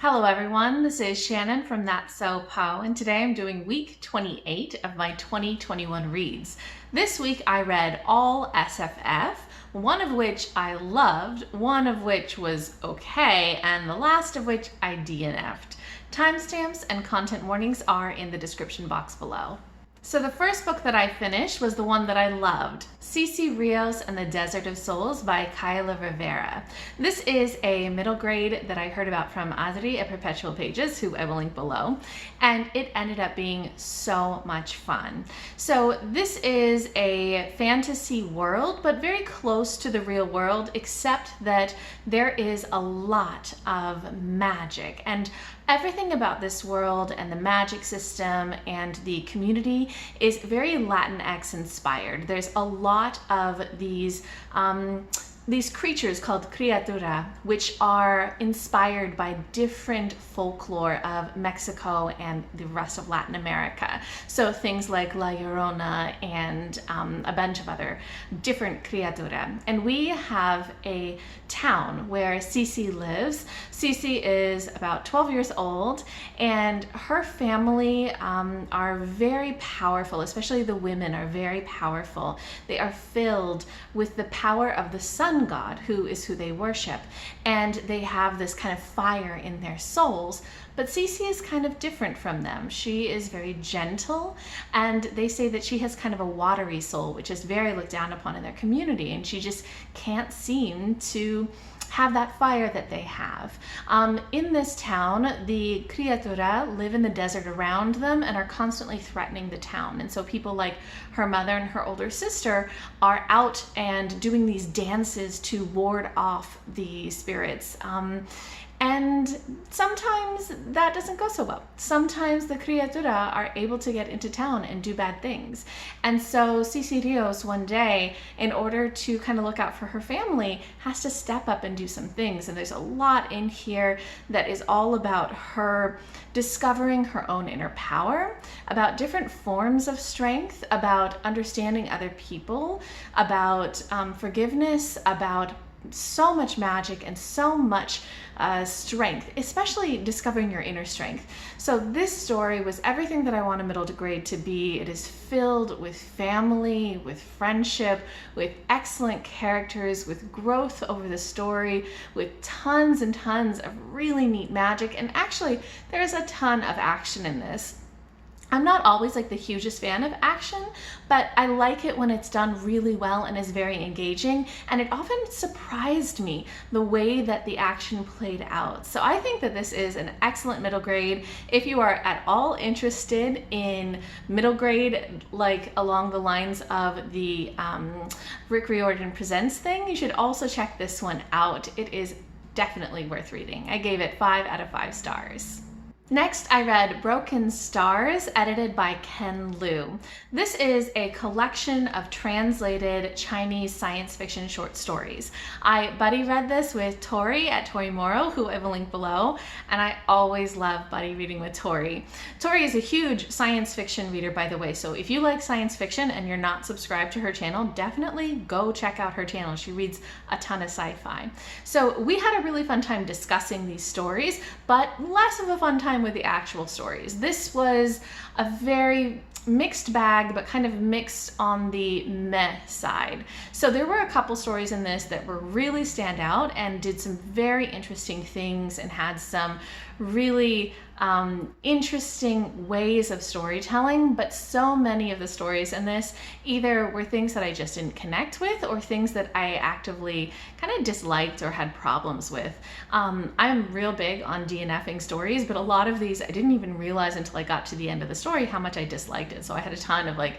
Hello everyone, this is Shannon from That's So Po, and today I'm doing week 28 of my 2021 reads. This week I read all SFF, one of which I loved, one of which was okay, and the last of which I DNF'd. Timestamps and content warnings are in the description box below. So the first book that I finished was the one that I loved, Cece Rios and the Desert of Souls by Kaela Rivera. This is a middle grade that I heard about from Adri at Perpetual Pages, who I will link below, and it ended up being so much fun. So this is a fantasy world, but very close to the real world, except that there is a lot of magic, and everything about this world and the magic system and the community is very Latinx inspired. There's a lot of these creatures called criatura, which are inspired by different folklore of Mexico and the rest of Latin America. So things like La Llorona and a bunch of other different criatura. And we have a town where Cece lives. Cece is about 12 years old, and her family are very powerful, especially the women are very powerful. They are filled with the power of the sun god, who is who they worship, and they have this kind of fire in their souls. But Cece is kind of different from them. She is very gentle, and they say that she has kind of a watery soul, which is very looked down upon in their community, and she just can't seem to have that fire that they have. In this town, the criatura live in the desert around them and are constantly threatening the town. And so people like her mother and her older sister are out and doing these dances to ward off the spirits. And sometimes that doesn't go so well. Sometimes the criatura are able to get into town and do bad things. And so Cece Rios one day, in order to kind of look out for her family, has to step up and do some things. And there's a lot in here that is all about her discovering her own inner power, about different forms of strength, about understanding other people, about forgiveness, about so much magic and so much strength, especially discovering your inner strength. So this story was everything that I want a middle grade to be. It is filled with family, with friendship, with excellent characters, with growth over the story, with tons and tons of really neat magic, and actually there's a ton of action in this. I'm not always like the hugest fan of action, but I like it when it's done really well and is very engaging, and it often surprised me the way that the action played out. So I think that this is an excellent middle grade. If you are at all interested in middle grade, like along the lines of the Rick Riordan Presents thing, you should also check this one out. It is definitely worth reading. I gave it 5 out of 5 stars. Next, I read Broken Stars, edited by Ken Liu. This is a collection of translated Chinese science fiction short stories. I buddy read this with Tori at Tori Morrow, who I will link below, and I always love buddy reading with Tori. Tori is a huge science fiction reader, by the way, so if you like science fiction and you're not subscribed to her channel, definitely go check out her channel. She reads a ton of sci-fi. So we had a really fun time discussing these stories, but less of a fun time with the actual stories. This was a very mixed bag, but kind of mixed on the meh side. So there were a couple stories in this that were really stand out and did some very interesting things and had some really interesting ways of storytelling, but so many of the stories in this either were things that I just didn't connect with or things that I actively kind of disliked or had problems with. I'm real big on DNFing stories, but a lot of these I didn't even realize until I got to the end of the story how much I disliked it. So I had a ton of like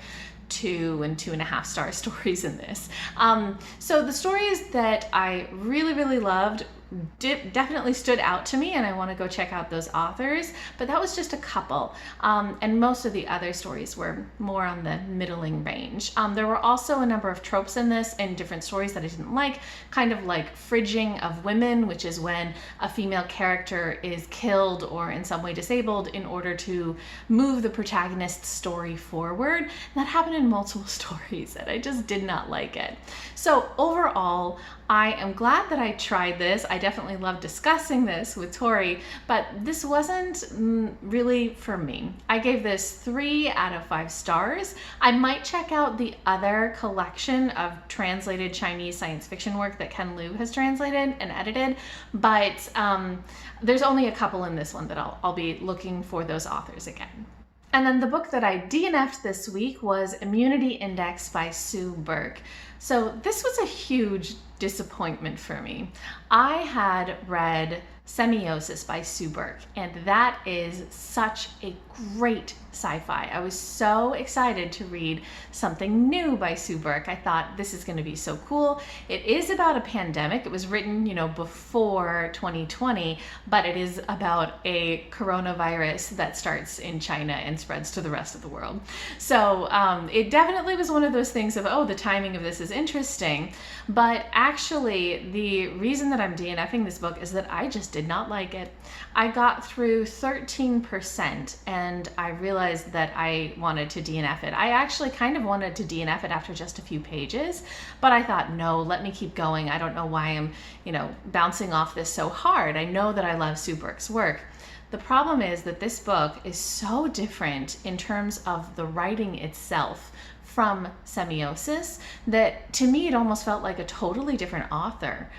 2 and 2.5 star stories in this. So the stories that I really loved definitely stood out to me, and I want to go check out those authors, but that was just a couple, and most of the other stories were more on the middling range. There were also a number of tropes in this and different stories that I didn't like, kind of like fridging of women, which is when a female character is killed or in some way disabled in order to move the protagonist's story forward. That happened in multiple stories and I just did not like it. So overall, I am glad that I tried this. I definitely love discussing this with Tori, but this wasn't really for me. I gave this 3 out of 5 stars. I might check out the other collection of translated Chinese science fiction work that Ken Liu has translated and edited, but there's only a couple in this one that I'll be looking for those authors again. And then the book that I DNF'd this week was Immunity Index by Sue Burke. So this was a huge disappointment for me. I had read Semiosis by Sue Burke, and that is such a great sci-fi. I was so excited to read something new by Sue Burke. I thought this is going to be so cool. It is about a pandemic. It was written, before 2020, but it is about a coronavirus that starts in China and spreads to the rest of the world. So it definitely was one of those things of, oh, the timing of this is interesting. But actually, the reason that I'm DNFing this book is that I just did not like it. I got through 13% and I realized that I wanted to DNF it. I actually kind of wanted to DNF it after just a few pages, but I thought, no, let me keep going. I don't know why I'm, bouncing off this so hard. I know that I love Sue Burke's work. The problem is that this book is so different in terms of the writing itself from Semiosis that to me it almost felt like a totally different author.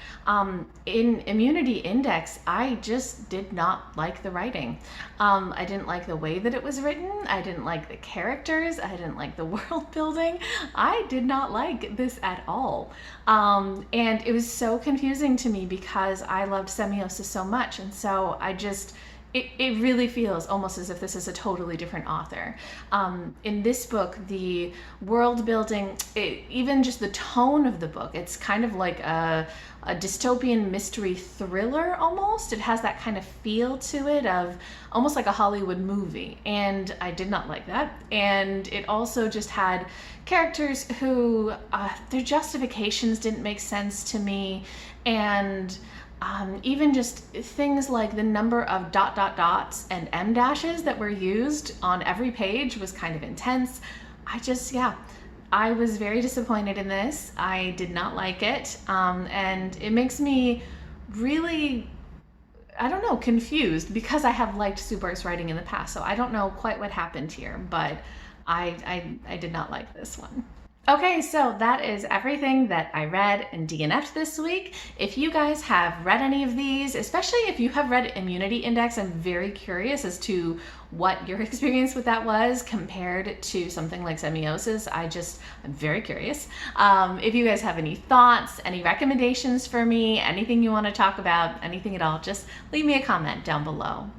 In Immunity Index, I just did not like the writing. I didn't like the way that it was written. I didn't like the characters. I didn't like the world building. I did not like this at all. And it was so confusing to me because I loved Semiosis so much, and so it really feels almost as if this is a totally different author. In this book, the world building, even just the tone of the book, it's kind of like a dystopian mystery thriller almost. It has that kind of feel to it of almost like a Hollywood movie, and I did not like that. And it also just had characters who, their justifications didn't make sense to me, and even just things like the number of ... dots and M dashes that were used on every page was kind of intense. I was very disappointed in this. I did not like it. And it makes me really, confused because I have liked Sue Burke's writing in the past. So I don't know quite what happened here, but I did not like this one. Okay, so that is everything that I read and DNF'd this week. If you guys have read any of these, especially if you have read Immunity Index, I'm very curious as to what your experience with that was compared to something like Semiosis. I'm very curious. If you guys have any thoughts, any recommendations for me, anything you want to talk about, anything at all, just leave me a comment down below.